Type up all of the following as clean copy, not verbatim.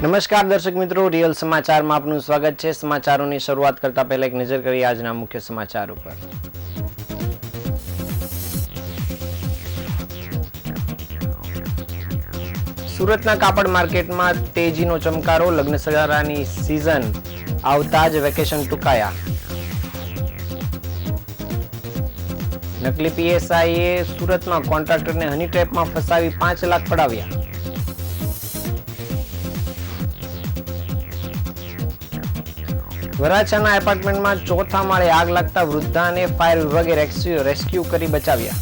નમસ્કાર દર્શક મિત્રો, રિયલ સમાચારમાં આપનું સ્વાગત છે। સમાચારોની શરૂઆત કરતા પહેલા એક નજર કરીએ આજના મુખ્ય સમાચાર ઉપર। સુરતના કાપડ માર્કેટમાં તેજીનો ચમકારો, લગ્નસરાની સિઝન આવતા જ વેકેશન ટૂંકાયા। નકલી પીએસઆઈએ સુરતમાં કોન્ટ્રાક્ટરને હની ટ્રેપમાં ફસાવી 5 લાખ પડાવ્યા। વરાછાના એપાર્ટમેન્ટમાં ચોથા માળે આગ લાગતા વૃદ્ધાને ફાયર વિભાગે રેસ્ક્યુ કરી બચાવ્યા।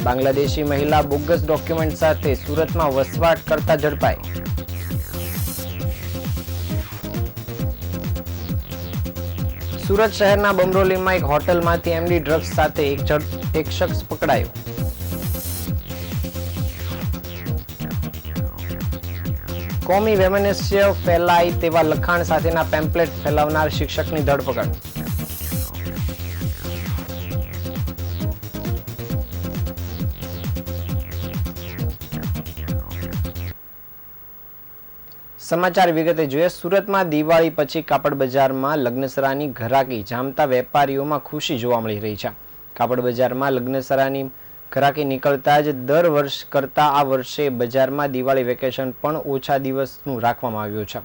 બાંગ્લાદેશી મહિલા બોગસ ડોક્યુમેન્ટ સાથે સુરતમાં વસવાટ કરતા ઝડપાઈ। સુરત શહેરના બમરોલીમાં એક હોટલમાંથી એમડી ડ્રગ્સ સાથે એક શખ્સ પકડાયો। કોમી વૈમનસ્ય ફેલાય તેવા લખાણ સાથેના પેમ્પલેટ ફેલાવનાર શિક્ષકની ધરપકડ। સમાચાર વિગતે જોઈએ। સુરતમાં દિવાળી પછી કાપડ બજારમાં લગ્નસરાની ઘરાકી જામતા વેપારીઓમાં ખુશી જોવા મળી રહી છે। કાપડ બજારમાં લગ્નસરાની ઘરાકી નીકળતા જ દર વર્ષ કરતા આ વર્ષે બજારમાં દિવાળી વેકેશન પણ ઓછા દિવસનું રાખવામાં આવ્યું છે।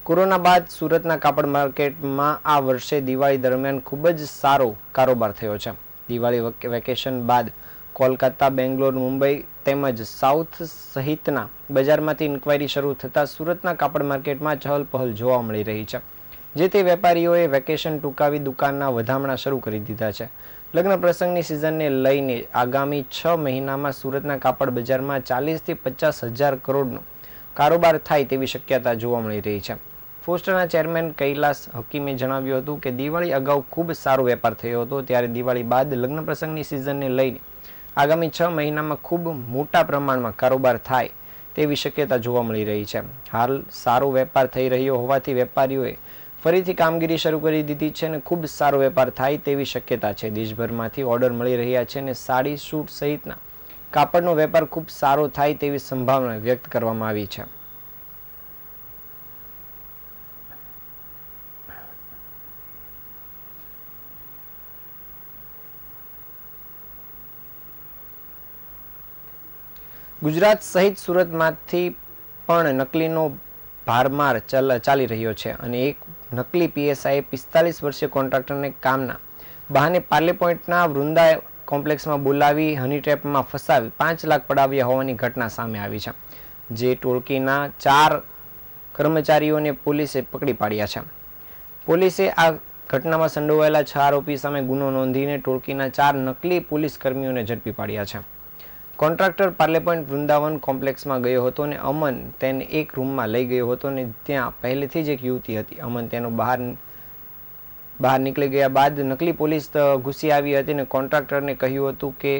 કોરોના બાદ સુરતના કાપડ માર્કેટમાં આ વર્ષે દિવાળી દરમિયાન ખૂબ જ સારો કારોબાર થયો છે। દિવાળી વેકેશન બાદ કોલકાતા, બેંગ્લોર, મુંબઈ તેમજ સાઉથ સહિતના બજારમાંથી ઇન્ક્વાયરી શરૂ થતાં સુરતના કાપડ માર્કેટમાં ચહલપહલ જોવા મળી રહી છે। જેથી વેપારીઓએ વેકેશન ટૂંકાવી દુકાનના વધામણા શરૂ કરી દીધા છે। લગ્ન પ્રસંગની સિઝનને લઈને આગામી 6 મહિનામાં સુરતના કાપડ બજારમાં 40 થી 50 હજાર કરોડનો કારોબાર થાય તેવી શક્યતા જોવા મળી રહી છે। ફોસ્ટરના ચેરમેન કૈલાસ હકીમે જણાવ્યું હતું કે દિવાળી અગાઉ ખૂબ સારો વેપાર થયો હતો, ત્યારે દિવાળી બાદ લગ્ન પ્રસંગની સિઝનને લઈને આગામી 6 મહિનામાં ખૂબ મોટા પ્રમાણમાં કારોબાર થાય તેવી શક્યતા જોવા મળી રહી છે। હાલ સારો વેપાર થઈ રહ્યો હોવાથી વેપારીઓએ ફરીથી કામગીરી શરૂ કરી દીધી છે અને ખૂબ સારો વેપાર થાય તેવી શક્યતા છે। દેશભરમાંથી ઓર્ડર મળી રહ્યા છે અને સાડી, સૂટ સહિતના કાપડનો વેપાર ખૂબ સારો થાય તેવી સંભાવના વ્યક્ત કરવામાં આવી છે। ગુજરાત સહિત સુરતમાંથી પણ નકલીનો ભારમાર ચાલી રહ્યો છે અને એક નકલી પીએસઆઈએ 45 વર્ષીય કોન્ટ્રાક્ટરને કામના બહાને પાર્લે પોઈન્ટના વૃંદા કોમ્પ્લેક્સમાં બોલાવી હની ટ્રેપમાં ફસાવી 5 લાખ પડાવ્યા હોવાની ઘટના સામે આવી છે। જે ટોળકીના 4 કર્મચારીઓને પોલીસે પકડી પાડ્યા છે। પોલીસે આ ઘટનામાં સંડોવાયેલા 6 આરોપી સામે ગુનો નોંધીને ટોળકીના 4 નકલી પોલીસ કર્મીઓને ઝડપી પાડ્યા છે। કોન્ટ્રાક્ટર પાર્લે પોઈન્ટ વૃંદાવન કોમ્પ્લેક્સમાં ગયો હતો અને અમન તેને એક રૂમમાં લઈ ગયો હતો અને ત્યાં પહેલેથી જ એક યુવતી હતી। અમન તેનો બહાર નીકળી ગયા બાદ નકલી પોલીસ ઘૂસી આવી હતી અને કોન્ટ્રાક્ટરને કહ્યું હતું કે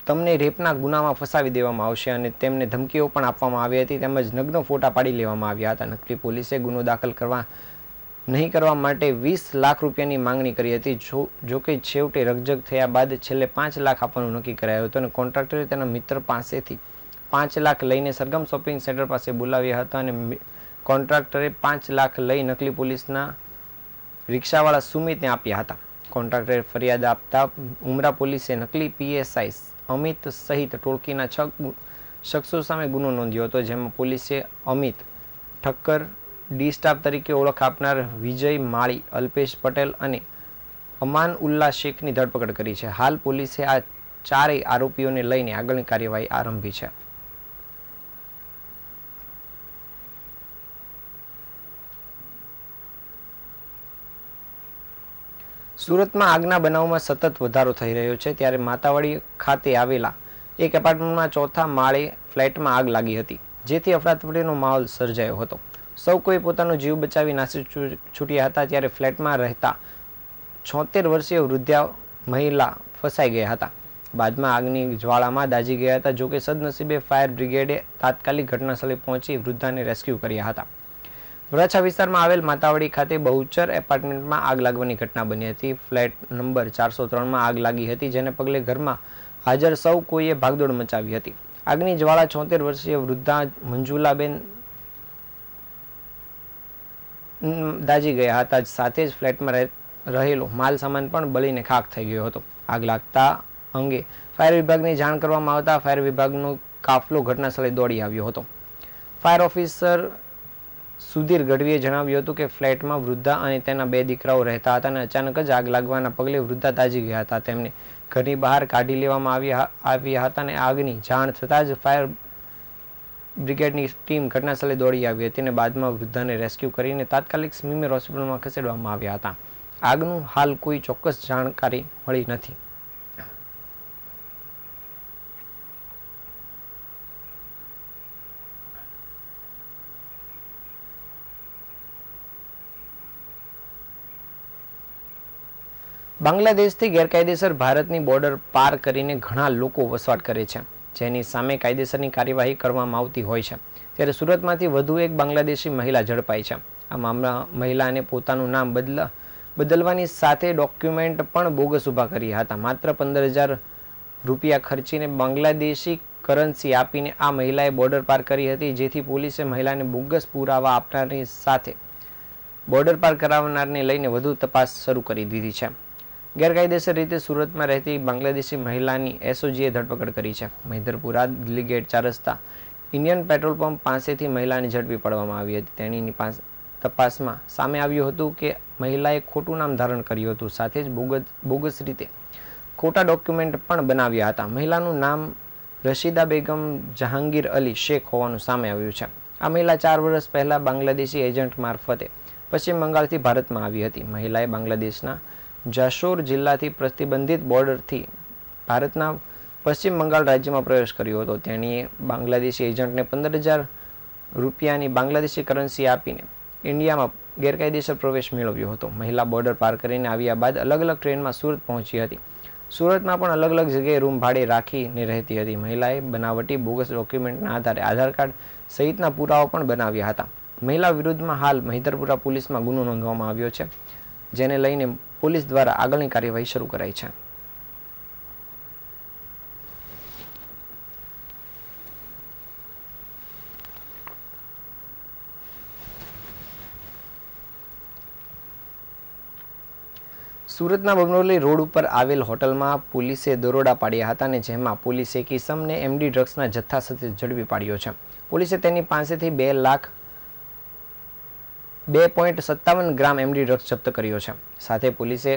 તમને રેપના ગુનામાં ફસાવી દેવામાં આવશે અને તેમને ધમકીઓ પણ આપવામાં આવી હતી તેમજ નગ્ન ફોટા પાડી લેવામાં આવ્યા હતા। નકલી પોલીસે ગુનો દાખલ નહીં કરવા માટે 20 લાખ રૂપિયાની માંગણી કરી હતી। જોકે છેવટે રકઝક થયા બાદ છેલ્લે 5 લાખ આપવાનું નક્કી કરાયું હતું અને કોન્ટ્રાક્ટરે તેના મિત્ર પાસેથી 5 લાખ લઈને સરગમ શોપિંગ સેન્ટર પાસે બોલાવ્યા હતા અને કોન્ટ્રાક્ટરે 5 લાખ લઈ નકલી પોલીસના રિક્ષાવાળા સુમિતને આપ્યા હતા। કોન્ટ્રાક્ટરે ફરિયાદ આપતા ઉમરા પોલીસે નકલી પીએસઆઈ અમિત સહિત ટોળકીના 6 શખ્સો સામે ગુનો નોંધ્યો હતો, જેમાં પોલીસે અમિત ઠક્કર, ડી સ્ટાફ તરીકે ઓળખ આપનાર વિજય માળી, અલ્પેશ પટેલ અને અમાન ઉલ્લા શેખની ધરપકડ કરી છે। હાલ પોલીસે આ 4 આરોપીઓને લઈને આગળની કાર્યવાહી આરંભી છે। સુરતમાં આગના બનાવમાં સતત વધારો થઈ રહ્યો છે, ત્યારે માતાવાડી ખાતે આવેલા એક એપાર્ટમેન્ટમાં ચોથા માળે ફ્લેટમાં આગ લાગી હતી, જેથી અફરાતફરીનો માહોલ સર્જાયો હતો। સૌ કોઈ પોતાનો જીવ બચાવી નાસી છૂટ્યા હતા, ત્યારે ફ્લેટમાં રહેતા 76 વર્ષીય વૃદ્ધા મહિલા ફસાઈ ગયા હતા। બાદમાં આગની જ્વાળામાં દાઝી ગયા હતા। જોકે સદનસીબે ફાયર બ્રિગેડે તાત્કાલિક ઘટનાસ્થળે પહોંચી વૃદ્ધાને રેસ્ક્યુ કર્યા હતા। વરાછા વિસ્તારમાં આવેલ માતાવડી ખાતે બહુચર એપાર્ટમેન્ટમાં આગ લાગવાની ઘટના બની હતી. ફ્લેટ નંબર 403માં આગ લાગી હતી, જેને પગલે ઘરમાં હાજર સૌ કોઈએ ભાગદોડ મચાવી હતી. આગની જ્વાળા 76 વર્ષીય વૃદ્ધા મંજુલાબેન દાજી ગયા હતા. સાથે જ ફ્લેટમાં રહેલો માલ સામાન પણ બળીને ખાખ થઈ ગયો હતો. આગ લાગતા અંગે ફાયર વિભાગને જાણ કરવામાં આવતા ફાયર વિભાગનો કાફલો ઘટના સ્થળે દોડી આવ્યો હતો. ફાયર ઓફિસર સુધીર ગઢવીએ જણાવ્યું હતું કે ફ્લેટમાં વૃદ્ધા અને તેના 2 દીકરાઓ રહેતા હતા અને અચાનક જ આગ લાગવાના પગલે વૃદ્ધા દાજી ગયા હતા. તેમને ઘરની બહાર કાઢી લેવામાં આવ્યા હતા અને આગની જાણ થતાં જ ફાયર બ્રિગેડની ટીમ ઘટના સ્થળે દોડી આવી હતી અને બાદમાં વૃદ્ધાને રેસ્ક્યુ કરીને તાત્કાલિક સ્મીમેર હોસ્પિટલમાં ખસેડવામાં આવ્યા હતા. આગનું હાલ કોઈ ચોક્કસ જાણકારી મળી નથી. બાંગ્લાદેશથી ગેરકાયદેસર ભારતની બોર્ડર પાર કરીને ઘણા લોકો વસવાટ કરે છે, જેની સામે કાયદેસરની કાર્યવાહી કરવામાં આવતી હોય છે. ત્યારે સુરતમાંથી વધુ એક બાંગ્લાદેશી મહિલા ઝડપાઈ છે. આ મામલા મહિલાને પોતાનું નામ બદલવાની સાથે ડોક્યુમેન્ટ પણ બોગસ ઊભા કર્યા હતા. માત્ર 15,000 રૂપિયા ખર્ચીને બાંગ્લાદેશી કરન્સી આપીને આ મહિલાએ બોર્ડર પાર કરી હતી, જેથી પોલીસે મહિલાને બોગસ પુરાવા આપનારની સાથે બોર્ડર પાર કરાવનારને લઈને વધુ તપાસ શરૂ કરી દીધી છે. ગેરકાયદેસર રીતે સુરતમાં રહેતી બાંગ્લાદેશી મહિલાની એસઓજીએ ધરપકડ કરી છે. મહિધરપુરા દિલ્હી ગેટ 4 રસ્તા ઇન્ડિયન પેટ્રોલ પંપ પાસેથી મહિલાને ઝડપી પાડવામાં આવી હતી. તેણીની તપાસમાં સામે આવ્યું હતું કે મહિલાએ ખોટું નામ ધારણ કર્યું હતું, સાથે જ બોગસ રીતે ખોટા ડોક્યુમેન્ટ પણ બનાવ્યા હતા. મહિલાનું નામ રશીદા બેગમ જહાંગીર અલી શેખ હોવાનું સામે આવ્યું છે. આ મહિલા 4 વર્ષ પહેલા બાંગ્લાદેશી એજન્ટ મારફતે પશ્ચિમ બંગાળથી ભારતમાં આવી હતી. મહિલાએ બાંગ્લાદેશના જાશોર જિલ્લાથી પ્રતિબંધિત બોર્ડરથી ભારતના પશ્ચિમ બંગાળ રાજ્યમાં પ્રવેશ કર્યો હતો. તેણીએ બાંગ્લાદેશી એજન્ટને 15,000 રૂપિયાની બાંગ્લાદેશી કરન્સી આપીને ઇન્ડિયામાં ગેરકાયદેસર પ્રવેશ મેળવ્યો હતો. મહિલા બોર્ડર પાર કરીને આવ્યા બાદ અલગ અલગ ટ્રેનમાં સુરત પહોંચી હતી. સુરતમાં પણ અલગ અલગ જગ્યાએ રૂમ ભાડે રાખીને રહેતી હતી. મહિલાએ બનાવટી બોગસ ડોક્યુમેન્ટના આધારે આધાર કાર્ડ સહિતના પુરાવા પણ બનાવ્યા હતા. મહિલા વિરુદ્ધમાં હાલ મહિધરપુરા પોલીસમાં ગુનો નોંધવામાં આવ્યો છે, જેને લઈને પોલીસ દ્વારા આગળની કાર્યવાહી શરૂ કરાઈ છે. સુરતના બમરોલી રોડ ઉપર આવેલ હોટલમાં પોલીસે દરોડા પાડ્યા હતા અને જેમાં પોલીસે એક ઇસમને એમડી ડ્રગ્સના જથ્થા સાથે ઝડપી પાડ્યો છે. પોલીસે તેની પાસેથી 2.57 ગ્રામ એમડી ડ્રગ્સ જપ્ત કર્યો છે. સાથે પોલીસે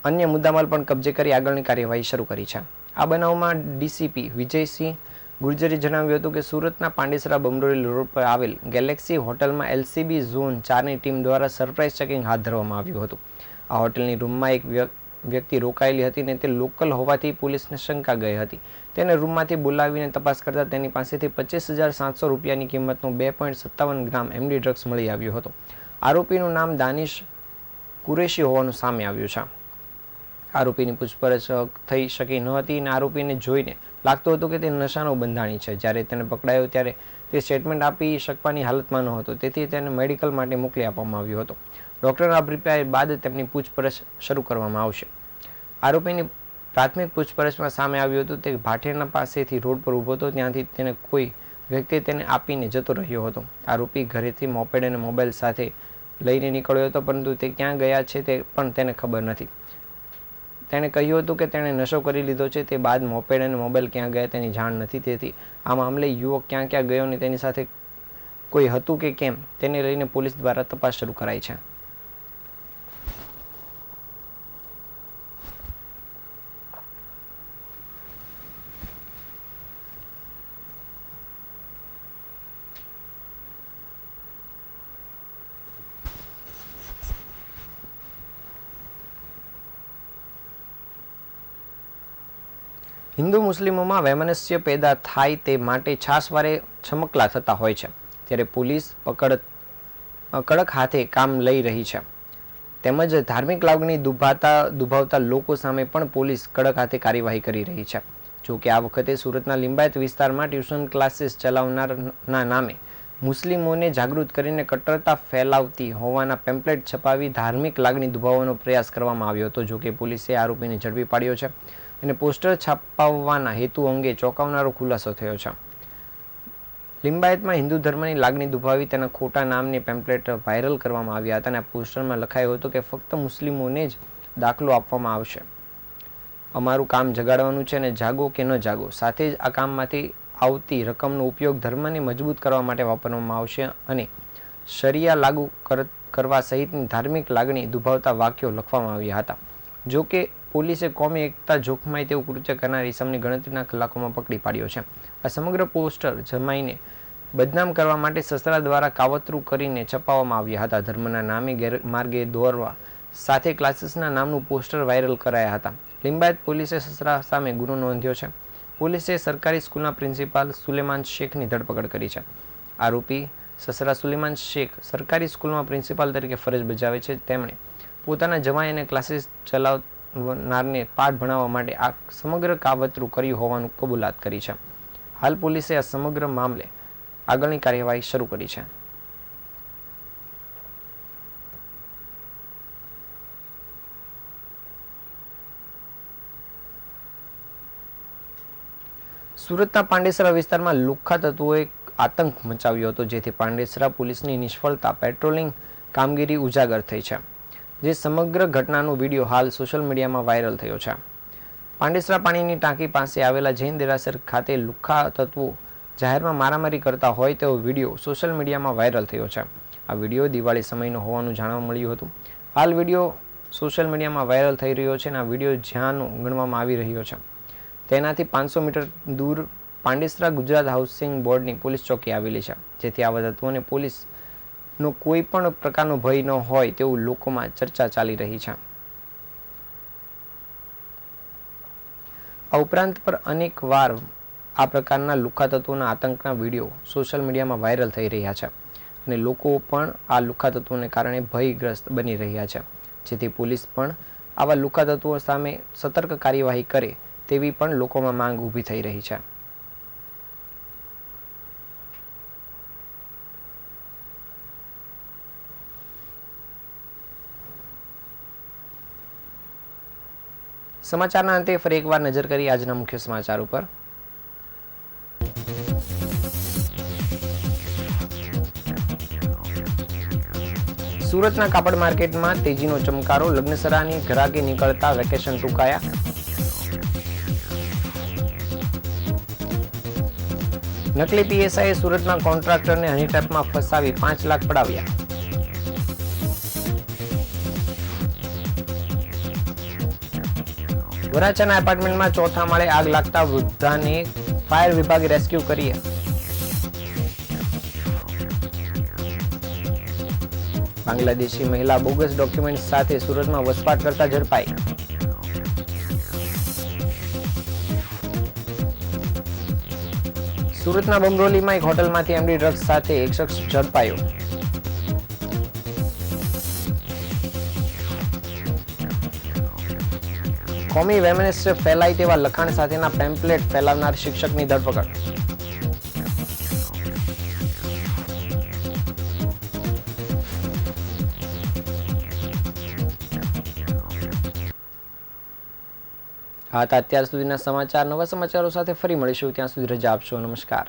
અન્ય મુદ્દામાલ પણ કબજે કરી આગળની કાર્યવાહી શરૂ કરી છે. આ બનાવમાં ડીસીપી વિજયસિંહ ગુર્જરે જણાવ્યું હતું કે સુરતના પાંડેસરા બમરોલી રોડ પર આવેલ ગેલેક્સી હોટલમાં એલસીબી ઝોન 4ની ટીમ દ્વારા સરપ્રાઇઝ ચેકિંગ હાથ ધરવામાં આવ્યું હતું. આ હોટલની રૂમમાં એક વ્યક્તિ રોકાયેલી હતી અને તે લોકલ હોવાથી પોલીસને શંકા ગઈ હતી. તેને રૂમમાંથી બોલાવીને તપાસ કરતા તેની પાસેથી 25,700 રૂપિયાની કિંમતનું 2.57 ગ્રામ એમડી ડ્રગ્સ મળી આવ્યો હતો. આરોપીનું નામ દાનિશ કુરેશી હોવાનું સામે આવ્યું છે. આરોપીની પૂછપરછ થઈ શકી ન હતી અને આરોપીને જોઈને લાગતું હતું કે તે નશાનો બંધાણી છે. જ્યારે તેને પકડાયો ત્યારે તે સ્ટેટમેન્ટ આપી શકવાની હાલતમાં ન હતો, તેથી તેને મેડિકલ માટે મોકલી આપવામાં આવ્યો હતો. ડોક્ટરના અભિપ્રાય બાદ તેમની પૂછપરછ શરૂ કરવામાં આવશે. આરોપીની પ્રાથમિક પૂછપરછમાં સામે આવ્યું હતું તે ભાટેરના પાસેથી રોડ પર ઊભો હતો, ત્યાંથી તેને કોઈ વ્યક્તિએ તેને આપીને જતો રહ્યો હતો. આરોપી ઘરેથી મોપેડ અને મોબાઈલ સાથે લઈને નીકળ્યો હતો, પરંતુ તે ક્યાં ગયા છે તે પણ તેને ખબર નથી. તેણે કહ્યું હતું કે તેણે નશો કરી લીધો છે, તે બાદ મોપેડ અને મોબાઈલ ક્યાં ગયા તેની જાણ નથી. તેથી આ મામલે યુવક ક્યાં ગયો અને તેની સાથે કોઈ હતું કે કેમ તેને લઈને પોલીસ દ્વારા તપાસ શરૂ કરાઈ છે. હિન્દુ મુસ્લિમોમાં વૈમનસ્ય પેદા થાય તે માટે છાસવારે છમકલા થતા હોય છે, ત્યારે પોલીસ કડક હાથે કામ લઈ રહી છે. તેમજ ધાર્મિક લાગણી દુભાવતા લોકો સામે પણ પોલીસ કડક હાથે કાર્યવાહી કરી રહી છે. જો કે આ વખતે સુરતના લિંબાયત વિસ્તારમાં ટ્યુશન ક્લાસીસ ચલાવનારના નામે મુસ્લિમોને જાગૃત કરીને કટ્ટરતા ફેલાવતી હોવાના પેમ્પલેટ છપાવી ધાર્મિક લાગણી દુભાવવાનો પ્રયાસ કરવામાં આવ્યો હતો. જોકે પોલીસે આરોપીને ઝડપી પાડ્યો છે અને પોસ્ટર છાપવાના હેતુ અંગે ચોંકાવનારો ખુલાસો થયો છે. લિંબાયતમાં હિન્દુ ધર્મની લાગણી દુભાવી તેના ખોટા નામની પેમ્પલેટ વાયરલ કરવામાં આવ્યા હતા અને આ પોસ્ટરમાં લખાયું હતું કે ફક્ત મુસ્લિમોને જ દાખલો આપવામાં આવશે. અમારું કામ જગાડવાનું છે અને જાગો કે ન જાગો. સાથે જ આ કામમાંથી આવતી રકમનો ઉપયોગ ધર્મને મજબૂત કરવા માટે વાપરવામાં આવશે અને શરિયા લાગુ કરવા સહિતની ધાર્મિક લાગણી દુભાવતા વાક્યો લખવામાં આવ્યા હતા. જો કે પોલીસે કોમી એકતા જોખમાય તેવું કૃત્ય કરનાર ઇસમને ગણતરીના કલાકોમાં પકડી પાડ્યો છે. આ સમગ્ર પોસ્ટર જમાઈને બદનામ કરવા માટે સસરા દ્વારા કાવતરું કરીને છપાવવામાં આવ્યા હતા. ધર્મના નામે ગેરમાર્ગે દોરવા સાથે ક્લાસીસના નામનું પોસ્ટર વાયરલ કરાયા હતા. લિંબાયત પોલીસે સસરા સામે ગુનો નોંધ્યો છે. પોલીસે સરકારી સ્કૂલના પ્રિન્સિપાલ સુલેમાન શેખની ધરપકડ કરી છે. આરોપી સસરા સુલેમાન શેખ સરકારી સ્કૂલમાં પ્રિન્સિપાલ તરીકે ફરજ બજાવે છે. તેમણે પોતાના જમાઈ અને ક્લાસીસ ચલાવનારને પાઠ ભણાવવા માટે આ સમગ્ર કાવતરું કર્યું હોવાનું કબૂલાત કરી છે. હાલ પોલીસે આ સમગ્ર મામલે આગળની કાર્યવાહી શરૂ કરી છે. સુરતના પાંડેસરા વિસ્તારમાં લુખ્ખા તત્વોએ આતંક મચાવ્યો હતો, જેથી પાંડેસરા પોલીસની નિષ્ફળતા પેટ્રોલિંગ કામગીરી ઉજાગર થઈ છે. જે સમગ્ર ઘટનાનો વિડીયો હાલ સોશિયલ મીડિયામાં વાયરલ થયો છે. પાંડેસરા પાણીની ટાંકી પાસે આવેલા જૈન દેરાસર ખાતે લુખ્ખા તત્વો જાહેરમાં મારામારી કરતા હોય તેવો વિડીયો સોશિયલ મીડિયામાં વાયરલ થયો છે. આ વિડીયો દિવાળી સમયનો હોવાનું જાણવા મળ્યું હતું. હાલ વિડીયો સોશિયલ મીડિયામાં વાયરલ થઈ રહ્યો છે અને આ વિડીયો જ્યાંનો ગણવામાં આવી રહ્યો છે તેનાથી 500 મીટર દૂર પાંડેસરા ગુજરાત હાઉસિંગ બોર્ડની પોલીસ ચોકી આવેલી છે, જેથી આવા તત્વોને પોલીસનો કોઈ પણ પ્રકારનો ભય ન હોય તેવું લોકોમાં ચર્ચા ચાલી રહી છે. આ ઉપરાંત પર અનેક વાર આ પ્રકારના લુખ્ખા તત્વોના આતંકના વિડીયો સોશિયલ મીડિયામાં વાયરલ થઈ રહ્યા છે અને લોકો પણ આ લુખ્ખા તત્વોને કારણે ભયગ્રસ્ત બની રહ્યા છે, જેથી પોલીસ પણ આવા લુખ્ખા તત્વો સામે સતર્ક કાર્યવાહી કરે તેવી પણ લોકોમાં માંગ ઊભી થઈ રહી છે. સમાચારના અંતે ફરી એકવાર નજર કરી આજના મુખ્ય સમાચાર ઉપર. સુરતના કાપડ માર્કેટમાં તેજીનો ચમકારો, લગ્નસરાની ઘરાકી નીકળતા વેકેશન ટૂંકાયા. નકલી પીએસઆઈએ સુરતમાં કોન્ટ્રાક્ટરને હની ટ્રેપમાં ફસાવી 5 લાખ પડાવ્યા. વરાછાના એપાર્ટમેન્ટમાં ચોથા માળે આગ લાગતા વૃદ્ધાને ફાયર વિભાગે રેસ્ક્યુ કરી. બાંગ્લાદેશી મહિલા બોગસ ડોક્યુમેન્ટ સાથે સુરતમાં વસવાટ કરતા ઝડપાઈ. સુરતના બમરોલીમાં એક હોટલમાંથી એમડી ડ્રગ્સ સાથે એક શખ્સ ઝડપાયો. કોમી વેમેનેસ ફેલાય તેવા લખાણ સાથેના પેમ્પલેટ ફેલાવનાર શિક્ષકની ધરપકડ. આ હતા અત્યાર સુધીના સમાચાર. નવા સમાચારો સાથે ફરી મળીશું. ત્યાં સુધી રજા આપશો. નમસ્કાર.